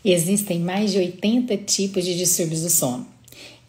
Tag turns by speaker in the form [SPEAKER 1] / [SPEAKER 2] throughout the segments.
[SPEAKER 1] Existem mais de 80 tipos de distúrbios do sono.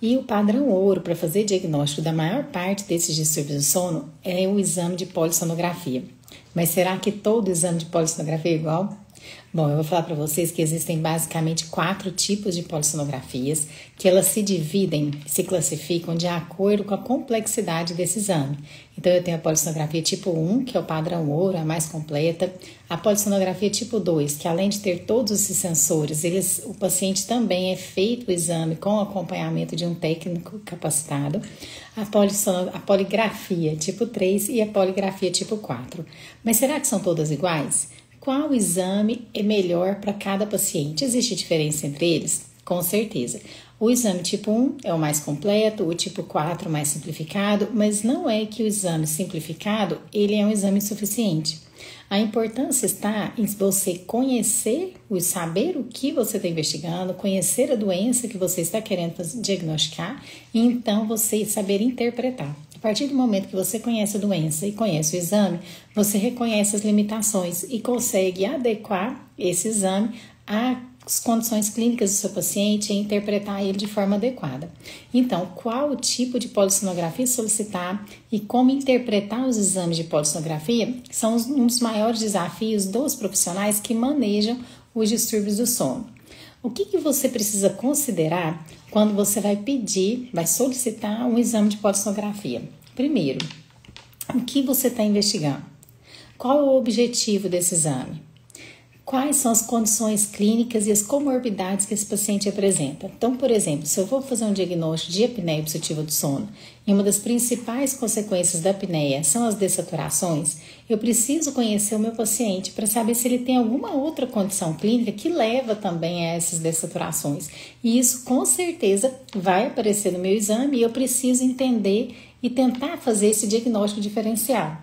[SPEAKER 1] E o padrão ouro para fazer diagnóstico da maior parte desses distúrbios do sono é o exame de polissonografia. Mas será que todo exame de polissonografia é igual? Bom, eu vou falar para vocês que existem basicamente 4 tipos de polissonografias, que elas se dividem, se classificam de acordo com a complexidade desse exame. Então, eu tenho a polissonografia tipo 1, que é o padrão ouro, a mais completa. A polissonografia tipo 2, que além de ter todos esses sensores, o paciente também é feito o exame com acompanhamento de um técnico capacitado. A poligrafia tipo 3 e a poligrafia tipo 4. Mas será que são todas iguais? Qual exame é melhor para cada paciente? Existe diferença entre eles? Com certeza. O exame tipo 1 é o mais completo, o tipo 4 mais simplificado, mas não é que o exame simplificado ele é um exame suficiente. A importância está em você conhecer, saber o que você está investigando, conhecer a doença que você está querendo diagnosticar e então você saber interpretar. A partir do momento que você conhece a doença e conhece o exame, você reconhece as limitações e consegue adequar esse exame às condições clínicas do seu paciente e interpretar ele de forma adequada. Então, qual o tipo de polissonografia solicitar e como interpretar os exames de polissonografia são um dos maiores desafios dos profissionais que manejam os distúrbios do sono. O que você precisa considerar quando você vai solicitar um exame de polissonografia? Primeiro, o que você está investigando? Qual é o objetivo desse exame? Quais são as condições clínicas e as comorbidades que esse paciente apresenta? Então, por exemplo, se eu vou fazer um diagnóstico de apneia obstrutiva do sono e uma das principais consequências da apneia são as dessaturações, eu preciso conhecer o meu paciente para saber se ele tem alguma outra condição clínica que leva também a essas dessaturações. E isso com certeza vai aparecer no meu exame e eu preciso entender e tentar fazer esse diagnóstico diferencial.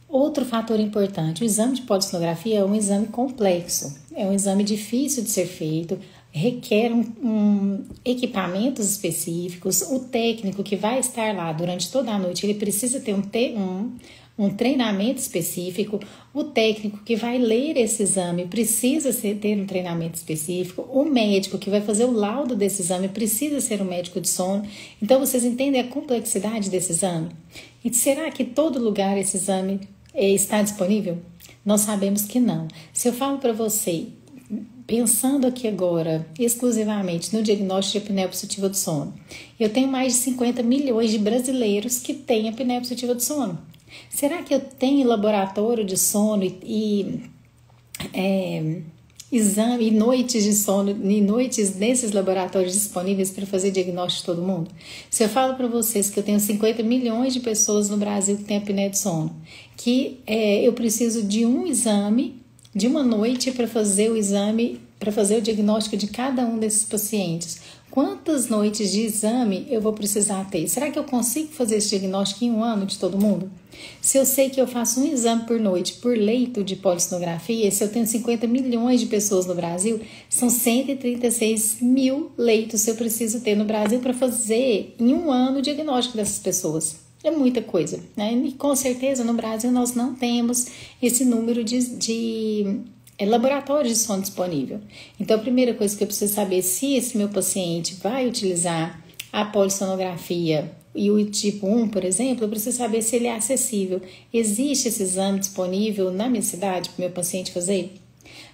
[SPEAKER 1] Outro fator importante, o exame de polissonografia é um exame complexo, é um exame difícil de ser feito, requer equipamentos específicos, o técnico que vai estar lá durante toda a noite, ele precisa ter um treinamento específico, o técnico que vai ler esse exame precisa ter um treinamento específico, o médico que vai fazer o laudo desse exame precisa ser um médico de sono. Então, vocês entendem a complexidade desse exame? E será que todo lugar esse exame está disponível? Nós sabemos que não. Se eu falo para você, pensando aqui agora exclusivamente no diagnóstico de apneia obstrutiva do sono, eu tenho mais de 50 milhões de brasileiros que têm apneia obstrutiva do sono. Será que eu tenho laboratório de sono exame e noites de sono e noites nesses laboratórios disponíveis para fazer diagnóstico de todo mundo? Se eu falo para vocês que eu tenho 50 milhões de pessoas no Brasil que têm apneia de sono, que eu preciso de um exame, de uma noite para fazer o exame, para fazer o diagnóstico de cada um desses pacientes, quantas noites de exame eu vou precisar ter? Será que eu consigo fazer esse diagnóstico em um ano de todo mundo? Se eu sei que eu faço um exame por noite, por leito de polissonografia, se eu tenho 50 milhões de pessoas no Brasil, são 136 mil leitos que eu preciso ter no Brasil para fazer em um ano o diagnóstico dessas pessoas. É muita coisa, né? E com certeza no Brasil nós não temos esse número de laboratórios de sono disponível. Então, a primeira coisa que eu preciso saber é se esse meu paciente vai utilizar a polissonografia e o tipo 1, por exemplo, eu preciso saber se ele é acessível. Existe esse exame disponível na minha cidade para o meu paciente fazer?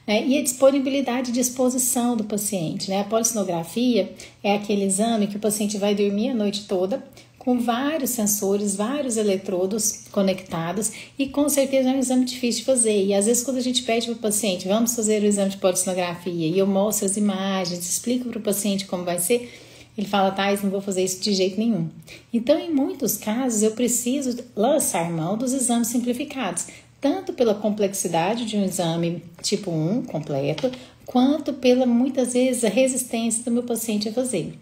[SPEAKER 1] E a disponibilidade de exposição do paciente. A polissonografia é aquele exame que o paciente vai dormir a noite toda, com vários sensores, vários eletrodos conectados e com certeza é um exame difícil de fazer. E às vezes quando a gente pede para o paciente, vamos fazer o exame de polissonografia e eu mostro as imagens, explico para o paciente como vai ser, ele fala, Thais, não vou fazer isso de jeito nenhum. Então, em muitos casos, eu preciso lançar mão dos exames simplificados, tanto pela complexidade de um exame tipo 1 completo, quanto pela, muitas vezes, a resistência do meu paciente a fazer.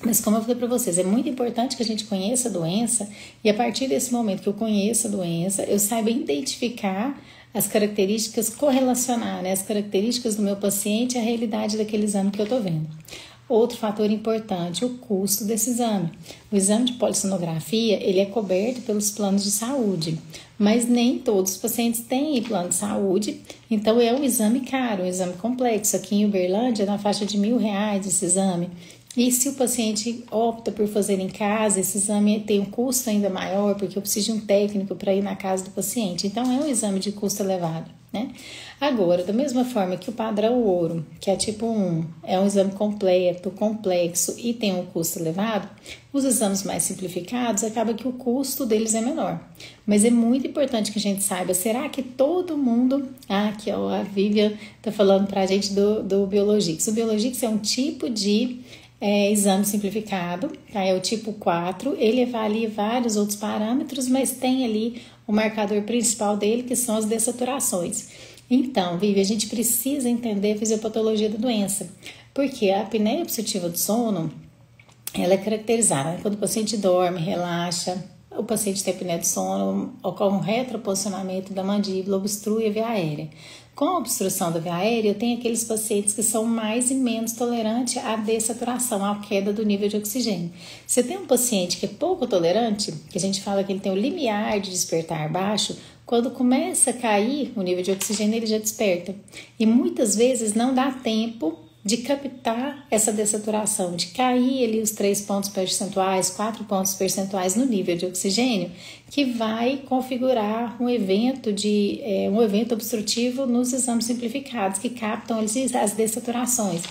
[SPEAKER 1] Mas como eu falei para vocês, é muito importante que a gente conheça a doença e a partir desse momento que eu conheço a doença, eu saiba identificar as características, correlacionar as características do meu paciente à realidade daquele exame que eu estou vendo. Outro fator importante, o custo desse exame. O exame de polissonografia, ele é coberto pelos planos de saúde, mas nem todos os pacientes têm plano de saúde, então é um exame caro, um exame complexo. Aqui em Uberlândia, na faixa de R$1.000 esse exame. E se o paciente opta por fazer em casa, esse exame tem um custo ainda maior, porque eu preciso de um técnico para ir na casa do paciente. Então, é um exame de custo elevado, né? Agora, da mesma forma que o padrão ouro, que é tipo 1, é um exame completo, complexo e tem um custo elevado, os exames mais simplificados, acaba que o custo deles é menor. Mas é muito importante que a gente saiba, será que todo mundo... aqui ó, a Vivian está falando para a gente do Biologix. O Biologix é um tipo de... exame simplificado, tá? É o tipo 4, ele avalia vários outros parâmetros, mas tem ali o marcador principal dele, que são as dessaturações. Então, Vivi, a gente precisa entender a fisiopatologia da doença, porque a apneia obstrutiva do sono, ela é caracterizada, né? Quando o paciente dorme, relaxa, o paciente tem apneia do sono, ocorre um retroposicionamento da mandíbula, obstrui a via aérea. Com a obstrução da via aérea, eu tenho aqueles pacientes que são mais e menos tolerantes à dessaturação, à queda do nível de oxigênio. Você tem um paciente que é pouco tolerante, que a gente fala que ele tem o limiar de despertar baixo, quando começa a cair o nível de oxigênio, ele já desperta. E muitas vezes não dá tempo de captar essa dessaturação, de cair ali os 3 pontos percentuais, 4 pontos percentuais no nível de oxigênio, que vai configurar um evento obstrutivo nos exames simplificados, que captam as dessaturações.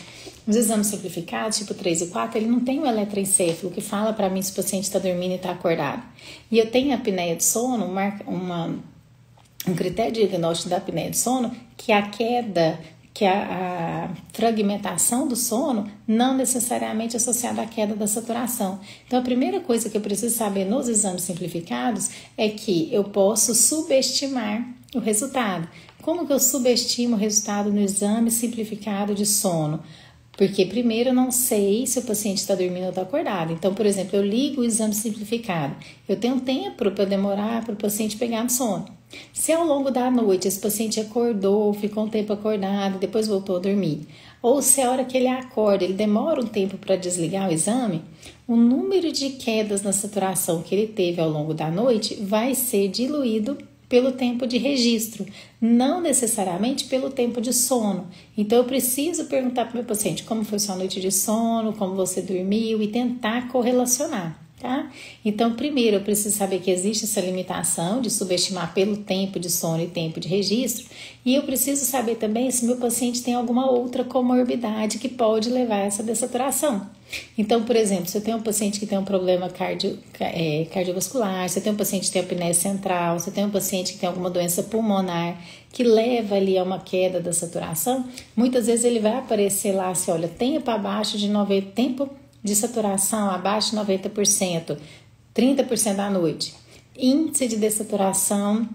[SPEAKER 1] Os exames simplificados, tipo 3 e 4, ele não tem um eletroencefalo que fala para mim se o paciente está dormindo e está acordado. E eu tenho a apneia do sono, um critério de diagnóstico da apneia do sono, que a queda, que a fragmentação do sono não necessariamente associada à queda da saturação. Então, a primeira coisa que eu preciso saber nos exames simplificados é que eu posso subestimar o resultado. Como que eu subestimo o resultado no exame simplificado de sono? Porque primeiro eu não sei se o paciente está dormindo ou está acordado. Então, por exemplo, eu ligo o exame simplificado. Eu tenho tempo para demorar para o paciente pegar no sono. Se ao longo da noite esse paciente acordou, ficou um tempo acordado, depois voltou a dormir, ou se a hora que ele acorda, ele demora um tempo para desligar o exame, o número de quedas na saturação que ele teve ao longo da noite vai ser diluído pelo tempo de registro, não necessariamente pelo tempo de sono. Então eu preciso perguntar para o meu paciente como foi sua noite de sono, como você dormiu e tentar correlacionar. Tá? Então, primeiro eu preciso saber que existe essa limitação de subestimar pelo tempo de sono e tempo de registro, e eu preciso saber também se meu paciente tem alguma outra comorbidade que pode levar a essa dessaturação. Então, por exemplo, se eu tenho um paciente que tem um problema cardiovascular, se eu tenho um paciente que tem apneia central, se eu tenho um paciente que tem alguma doença pulmonar que leva ali a uma queda da saturação, muitas vezes ele vai aparecer lá assim, olha, tenha para baixo de 90 tempo de saturação abaixo de 90%, 30% da noite. Índice de dessaturação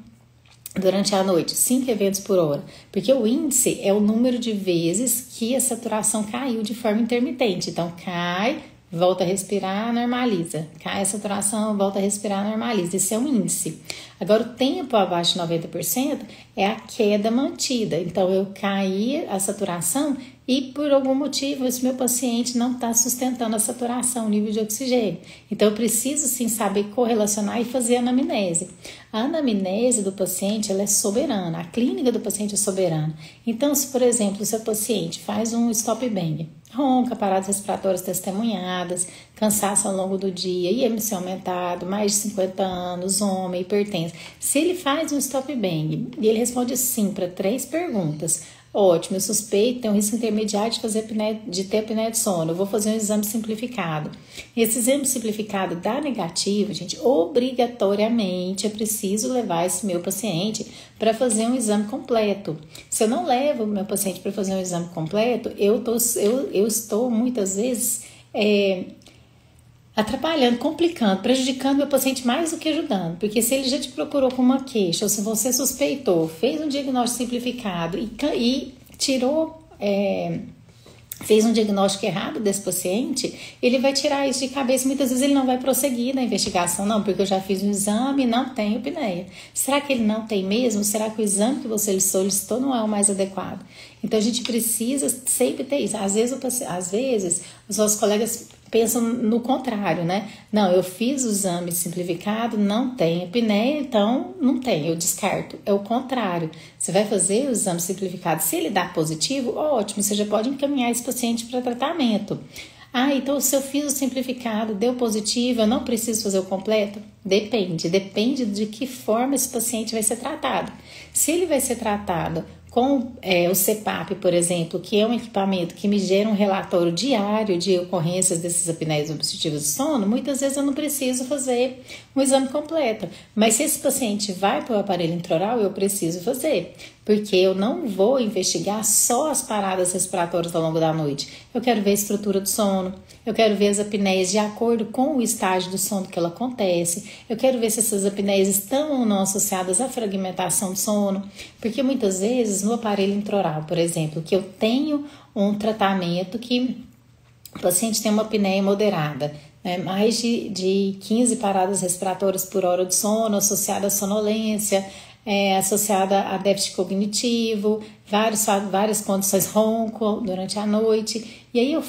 [SPEAKER 1] durante a noite, 5 eventos por hora. Porque o índice é o número de vezes que a saturação caiu de forma intermitente. Então, cai, volta a respirar, normaliza. Cai a saturação, volta a respirar, normaliza. Isso é um índice. Agora, o tempo abaixo de 90% é a queda mantida. Então, eu caí a saturação e, por algum motivo, esse meu paciente não está sustentando a saturação, o nível de oxigênio. Então, eu preciso, sim, saber correlacionar e fazer a anamnese. A anamnese do paciente, ela é soberana. A clínica do paciente é soberana. Então, se, por exemplo, o seu paciente faz um stop bang, ronca, paradas respiratórias testemunhadas, cansaço ao longo do dia, IMC aumentado, mais de 50 anos, homem, hipertenso. Se ele faz um stop bang e ele responde sim para 3 perguntas, ótimo, eu suspeito, tem um risco intermediário de ter apneia de sono, eu vou fazer um exame simplificado. Esse exame simplificado dá negativo, gente, obrigatoriamente é preciso levar esse meu paciente para fazer um exame completo. Se eu não levo o meu paciente para fazer um exame completo, eu estou muitas vezes atrapalhando, complicando, prejudicando meu paciente mais do que ajudando. Porque se ele já te procurou com uma queixa, ou se você suspeitou, fez um diagnóstico simplificado e tirou fez um diagnóstico errado desse paciente, ele vai tirar isso de cabeça. Muitas vezes ele não vai prosseguir na investigação, não, porque eu já fiz um exame e não tenho apneia. Será que ele não tem mesmo? Será que o exame que você solicitou não é o mais adequado? Então a gente precisa sempre ter isso. Às vezes os nossos colegas pensam no contrário, né? Não, eu fiz o exame simplificado, não tem apneia, então não tem, eu descarto. É o contrário. Você vai fazer o exame simplificado, se ele dá positivo, ótimo, você já pode encaminhar esse paciente para tratamento. Ah, então se eu fiz o simplificado, deu positivo, eu não preciso fazer o completo? Depende de que forma esse paciente vai ser tratado. Se ele vai ser tratado com o CPAP, por exemplo, que é um equipamento que me gera um relatório diário de ocorrências desses apneias obstrutivas do sono, muitas vezes eu não preciso fazer um exame completo. Mas se esse paciente vai para o aparelho intraoral, eu preciso fazer, porque eu não vou investigar só as paradas respiratórias ao longo da noite. Eu quero ver a estrutura do sono, eu quero ver as apneias de acordo com o estágio do sono que ela acontece, eu quero ver se essas apneias estão ou não associadas à fragmentação do sono, porque muitas vezes no aparelho intraoral, por exemplo, que eu tenho um tratamento que o paciente tem uma apneia moderada, né, mais de 15 paradas respiratórias por hora de sono, associada à sonolência, associada a déficit cognitivo, várias condições ronco durante a noite. E aí eu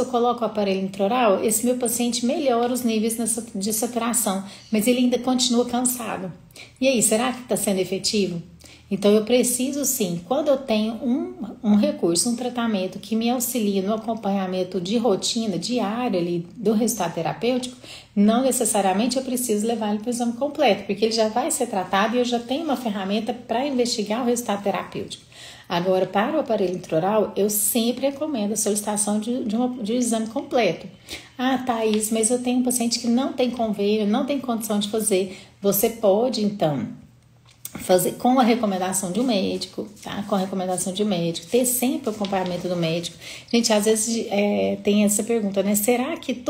[SPEAKER 1] coloco o aparelho intraoral, esse meu paciente melhora os níveis de saturação, mas ele ainda continua cansado. E aí, será que está sendo efetivo? Então eu preciso sim, quando eu tenho um recurso, um tratamento que me auxilia no acompanhamento de rotina diário ali do resultado terapêutico, não necessariamente eu preciso levar ele para o exame completo, porque ele já vai ser tratado e eu já tenho uma ferramenta para investigar o resultado terapêutico. Agora, para o aparelho intraoral, eu sempre recomendo a solicitação de exame completo. Ah, Thaís, mas eu tenho um paciente que não tem convênio, não tem condição de fazer. Você pode, então, fazer com a recomendação de um médico, tá? Com a recomendação de um médico, ter sempre o acompanhamento do médico. Gente, às vezes tem essa pergunta, né? Será que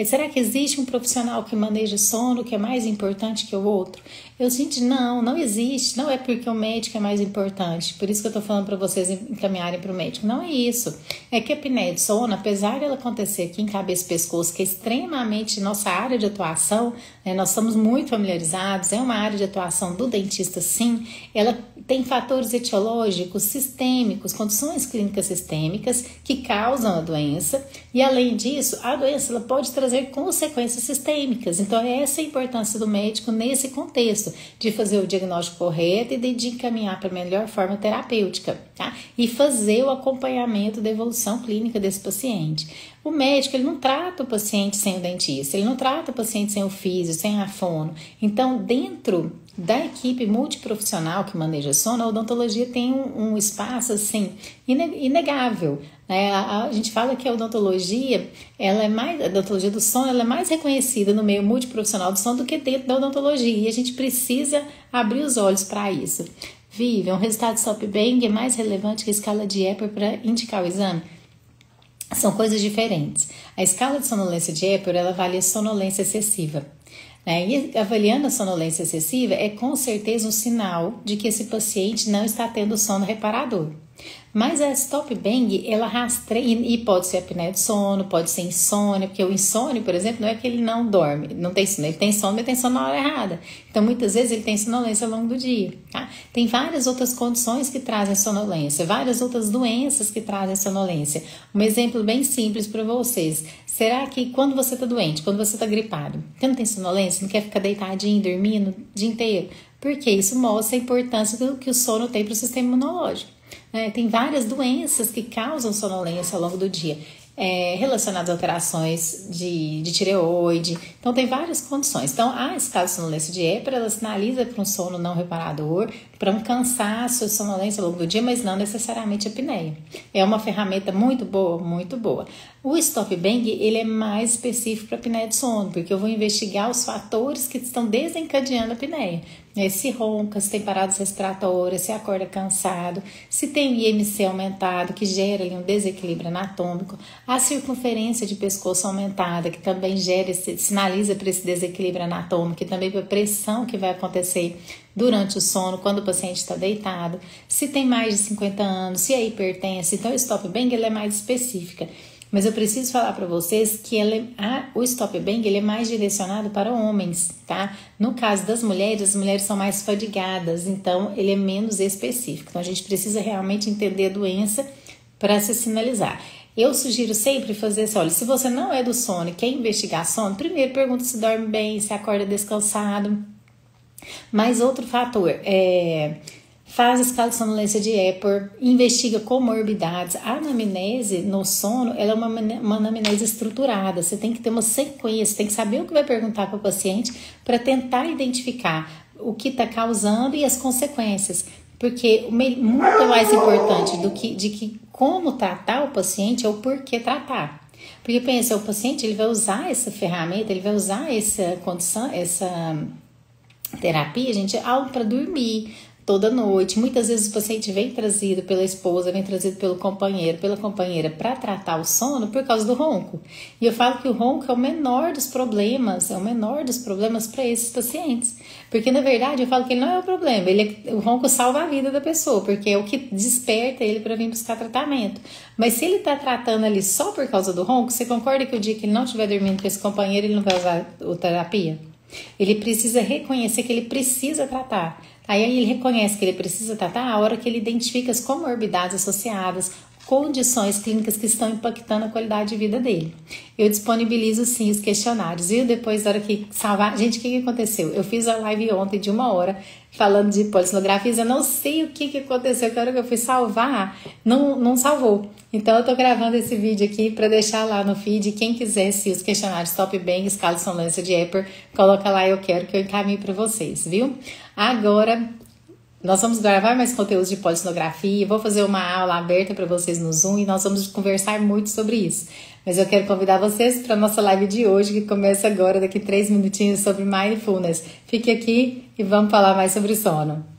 [SPEAKER 1] será que existe um profissional que maneja sono que é mais importante que o outro? Gente, não existe. Não é porque o médico é mais importante. Por isso que eu tô falando para vocês encaminharem para o médico. Não é isso. É que a apneia de sono, apesar dela acontecer aqui em cabeça e pescoço, que é extremamente nossa área de atuação, né, nós estamos muito familiarizados, é uma área de atuação do dentista, sim. Ela tem fatores etiológicos, sistêmicos, condições clínicas sistêmicas que causam a doença. E além disso, a doença ela pode trazer consequências sistêmicas. Então, é essa a importância do médico nesse contexto, de fazer o diagnóstico correto e de encaminhar para a melhor forma terapêutica, tá? E fazer o acompanhamento da evolução clínica desse paciente. O médico, ele não trata o paciente sem o dentista, ele não trata o paciente sem o físio, sem a fono. Então, dentro da equipe multiprofissional que maneja sono, a odontologia tem um espaço, assim, inegável. A gente fala que a odontologia, a odontologia do sono, ela é mais reconhecida no meio multiprofissional do sono do que dentro da odontologia, e a gente precisa abrir os olhos para isso. Vivian, um resultado de STOP-BANG é mais relevante que a escala de Epworth para indicar o exame? São coisas diferentes. A escala de sonolência de Epworth, ela avalia sonolência excessiva. E avaliando a sonolência excessiva é com certeza um sinal de que esse paciente não está tendo sono reparador. Mas a STOP-BANG, ela rastreia, e pode ser apneia de sono, pode ser insônia, porque o insônia, por exemplo, não é que ele não dorme, não tem sono, ele tem sono, mas tem sono na hora errada. Então, muitas vezes ele tem sonolência ao longo do dia, tá? Tem várias outras condições que trazem sonolência, várias outras doenças que trazem sonolência. Um exemplo bem simples para vocês. Será que quando você está doente, quando você está gripado, você não tem sonolência, não quer ficar deitadinho, dormindo o dia inteiro? Porque isso mostra a importância que o sono tem para o sistema imunológico. Tem várias doenças que causam sonolência ao longo do dia, relacionadas a alterações de tireoide. Então, tem várias condições. Então, a escala de sonolência de Epworth, ela sinaliza para um sono não reparador, para um cansaço, sonolência ao longo do dia, mas não necessariamente apneia. É uma ferramenta muito boa, muito boa. O STOP-BANG, ele é mais específico para apneia de sono, porque eu vou investigar os fatores que estão desencadeando a apneia. Se ronca, se tem paradas respiratórias, se acorda cansado, se tem IMC aumentado, que gera ali um desequilíbrio anatômico, a circunferência de pescoço aumentada, que também sinaliza para esse desequilíbrio anatômico, e também para a pressão que vai acontecer durante o sono, quando o paciente está deitado, se tem mais de 50 anos, se é hipertenso. Então o stop bang ele é mais específica. Mas eu preciso falar para vocês que o stop bang ele é mais direcionado para homens, tá? No caso das mulheres, as mulheres são mais fadigadas, então ele é menos específico. Então a gente precisa realmente entender a doença para se sinalizar. Eu sugiro sempre fazer assim, olha, se você não é do sono e quer investigar sono, primeiro pergunta se dorme bem, se acorda descansado. Mas outro fator faz a escala de sonolência de Epworth, investiga comorbidades. A anamnese no sono, ela é uma anamnese estruturada. Você tem que ter uma sequência, tem que saber o que vai perguntar para o paciente para tentar identificar o que está causando e as consequências. Porque muito mais importante de que como tratar o paciente é o porquê tratar. Porque pensa, o paciente ele vai usar essa ferramenta, ele vai usar essa condição, essa terapia, gente, algo para dormir toda noite. Muitas vezes o paciente vem trazido pela esposa, vem trazido pelo companheiro, pela companheira para tratar o sono por causa do ronco. E eu falo que o ronco é o menor dos problemas, para esses pacientes. Porque na verdade eu falo que ele não é o problema, o ronco salva a vida da pessoa, porque é o que desperta ele para vir buscar tratamento. Mas se ele está tratando ali só por causa do ronco, você concorda que o dia que ele não estiver dormindo com esse companheiro, ele não vai usar a terapia? Ele precisa reconhecer que ele precisa tratar. Aí ele reconhece que ele precisa tratar a hora que ele identifica as comorbidades associadas, condições clínicas que estão impactando a qualidade de vida dele. Eu disponibilizo sim os questionários, viu? Depois da hora que salvar... Gente, o que aconteceu? Eu fiz a live ontem de 1 hora falando de polissonografias, eu não sei o que aconteceu, que a hora que eu fui salvar, não salvou. Então eu tô gravando esse vídeo aqui para deixar lá no feed. Quem quiser, se os questionários Stop Bang, escala de sonolência de Epworth, coloca lá, eu quero que eu encaminhe para vocês, viu? Agora, nós vamos gravar mais conteúdos de polissonografia, vou fazer uma aula aberta para vocês no Zoom e nós vamos conversar muito sobre isso. Mas eu quero convidar vocês para a nossa live de hoje, que começa agora, daqui 3 minutinhos, sobre Mindfulness. Fique aqui e vamos falar mais sobre sono.